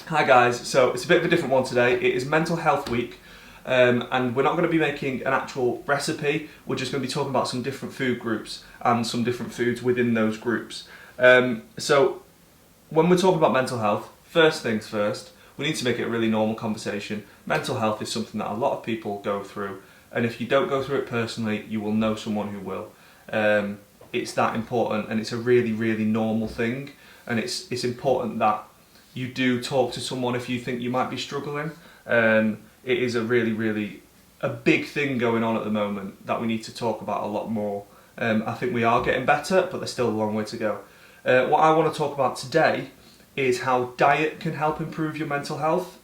Hi guys, so it's a bit of a different one today. It is Mental Health Week, and we're not going to be making an actual recipe. We're just going to be talking about some different food groups and some different foods within those groups. So when we're talking about mental health, first things first, we need to make it a really normal conversation. Mental health is something that a lot of people go through, and if you don't go through it personally, you will know someone who will. It's that important, and it's a really, really normal thing, and it's important that you do talk to someone if you think you might be struggling. It is a really, really a big thing going on at the moment that we need to talk about a lot more. I think we are getting better, but there's still a long way to go. What I want to talk about today is how diet can help improve your mental health.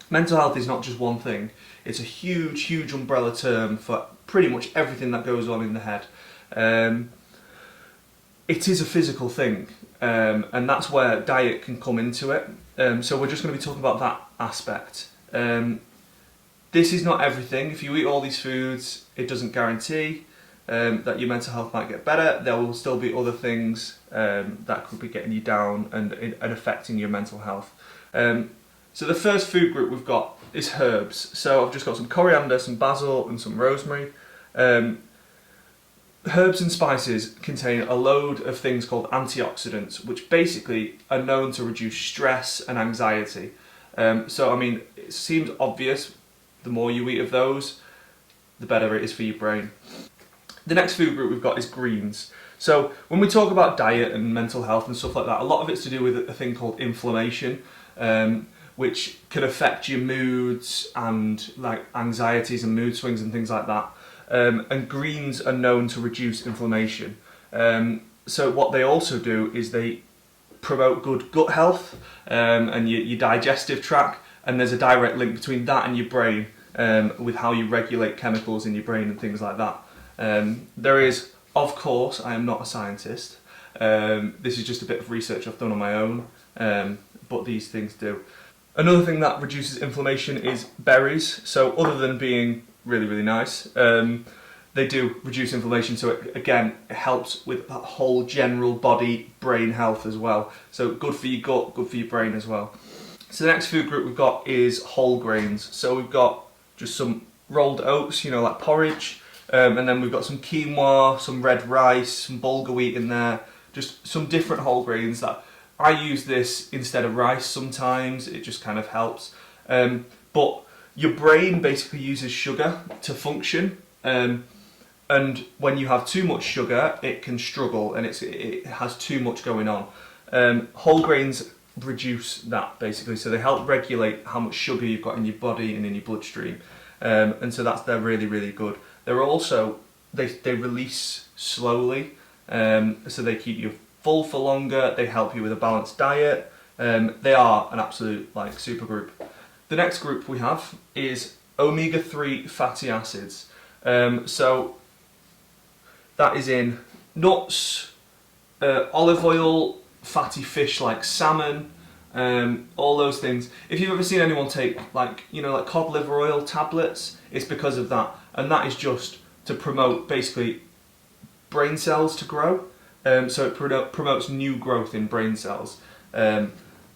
Mental health is not just one thing. It's a huge, huge umbrella term for pretty much everything that goes on in the head. It is a physical thing, and that's where diet can come into it. So we're just going to be talking about that aspect. This is not everything. If you eat all these foods, it doesn't guarantee that your mental health might get better. There will still be other things that could be getting you down and affecting your mental health. So the first food group we've got is herbs. So I've just got some coriander, some basil and some rosemary. Herbs and spices contain a load of things called antioxidants, which basically are known to reduce stress and anxiety. So I mean, it seems obvious, the more you eat of those, the better it is for your brain. The next food group we've got is greens. So when we talk about diet and mental health and stuff like that, a lot of it's to do with a thing called inflammation, which can affect your moods and like anxieties and mood swings and things like that. And greens are known to reduce inflammation. So what they also do is they promote good gut health and your digestive tract, and there's a direct link between that and your brain with how you regulate chemicals in your brain and things like that. There is, of course, I am not a scientist. This is just a bit of research I've done on my own, but these things do. Another thing that reduces inflammation is berries. So other than being really, really nice, they do reduce inflammation. So it helps with that whole general body brain health as well. So good for your gut, good for your brain as well. So the next food group we've got is whole grains. So we've got just some rolled oats, like porridge, and then we've got some quinoa, some red rice, some bulgur wheat in there, just some different whole grains that I use this instead of rice sometimes. It just kind of helps. But your brain basically uses sugar to function, and when you have too much sugar, it can struggle, and it has too much going on. Whole grains reduce that basically, so they help regulate how much sugar you've got in your body and in your bloodstream, and so they're really, really good. They're also they release slowly, so they keep you full for longer. They help you with a balanced diet. They are an absolute super group. The next group we have is omega-3 fatty acids. So that is in nuts, olive oil, fatty fish like salmon, all those things. If you've ever seen anyone take cod liver oil tablets, it's because of that. And that is just to promote basically brain cells to grow. So it promotes new growth in brain cells.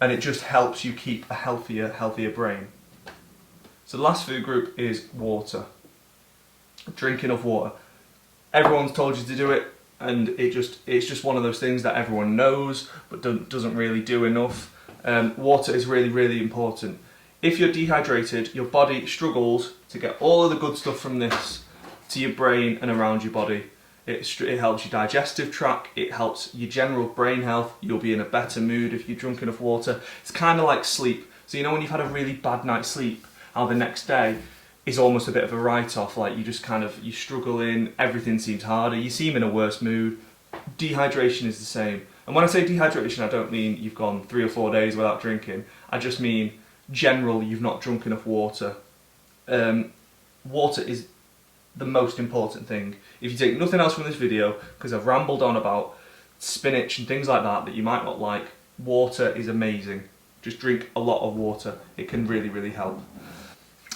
And it just helps you keep a healthier brain. So the last food group is water. Drink enough water. Everyone's told you to do it, and it's just one of those things that everyone knows but doesn't really do enough. Water is really, really important. If you're dehydrated, your body struggles to get all of the good stuff from this to your brain and around your body. It helps your digestive tract, it helps your general brain health. You'll be in a better mood if you drink enough water. It's kind of like sleep. So when you've had a really bad night's sleep, how the next day is almost a bit of a write-off, like you're struggling, everything seems harder, you seem in a worse mood. Dehydration is the same. And when I say dehydration, I don't mean you've gone 3 or 4 days without drinking. I just mean generally you've not drunk enough water. Water is the most important thing. If you take nothing else from this video, because I've rambled on about spinach and things like that you might not like, water is amazing. Just drink a lot of water. It can really, really help.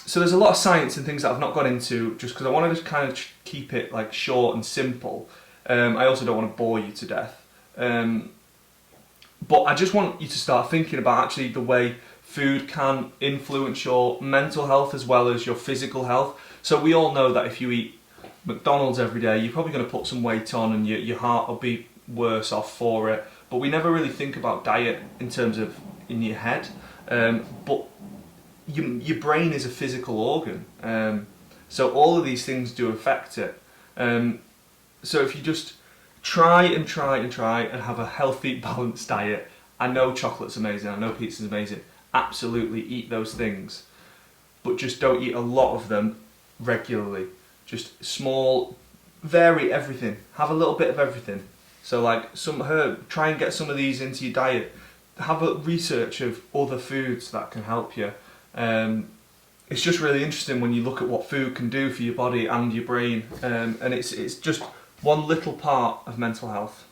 So there's a lot of science and things that I've not gone into, just because I wanted to kind of keep it short and simple. I also don't want to bore you to death. But I just want you to start thinking about actually the way food can influence your mental health as well as your physical health. So we all know that if you eat McDonald's every day, you're probably going to put some weight on and your heart will be worse off for it. But we never really think about diet in terms of in your head. But your brain is a physical organ. So all of these things do affect it. So if you just try and have a healthy, balanced diet. I know chocolate's amazing, I know pizza's amazing. Absolutely eat those things. But just don't eat a lot of them regularly. Just small, vary everything. Have a little bit of everything. So like some herb, try and get some of these into your diet. Have a research of other foods that can help you. It's just really interesting when you look at what food can do for your body and your brain. And it's just one little part of mental health.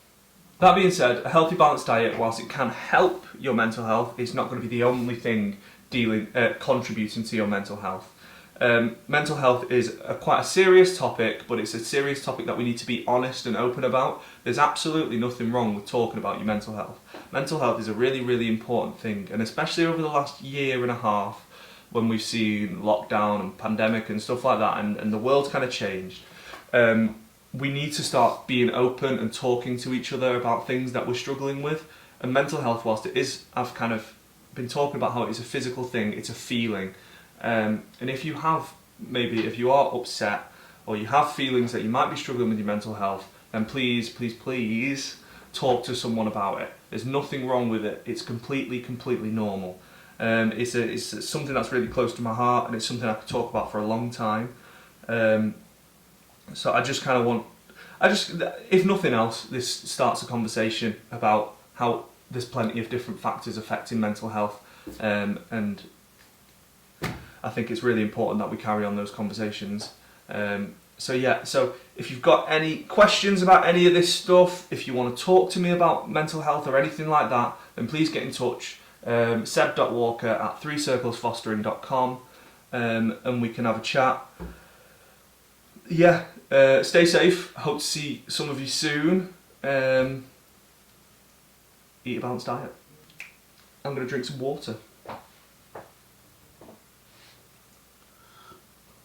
That being said, a healthy balanced diet, whilst it can help your mental health, it's not going to be the only thing contributing to your mental health. Mental health is quite a serious topic, but it's a serious topic that we need to be honest and open about. There's absolutely nothing wrong with talking about your mental health. Mental health is a really, really important thing, and especially over the last year and a half, when we've seen lockdown and pandemic and stuff like that, and the world's kind of changed. We need to start being open and talking to each other about things that we're struggling with. And mental health, whilst it is, I've kind of been talking about how it's a physical thing, it's a feeling. And if you are upset or you have feelings that you might be struggling with your mental health, then please talk to someone about it. There's nothing wrong with it. It's completely if it's something that's really close to my heart, and it's something I could talk about for a long time. So I just if nothing else, this starts a conversation about how there's plenty of different factors affecting mental health, and I think it's really important that we carry on those conversations. So if you've got any questions about any of this stuff, if you want to talk to me about mental health or anything like that, then please get in touch. seb.walker@threecirclesfostering.com, and we can have a chat. Stay safe. Hope to see some of you soon. Eat a balanced diet. I'm going to drink some water.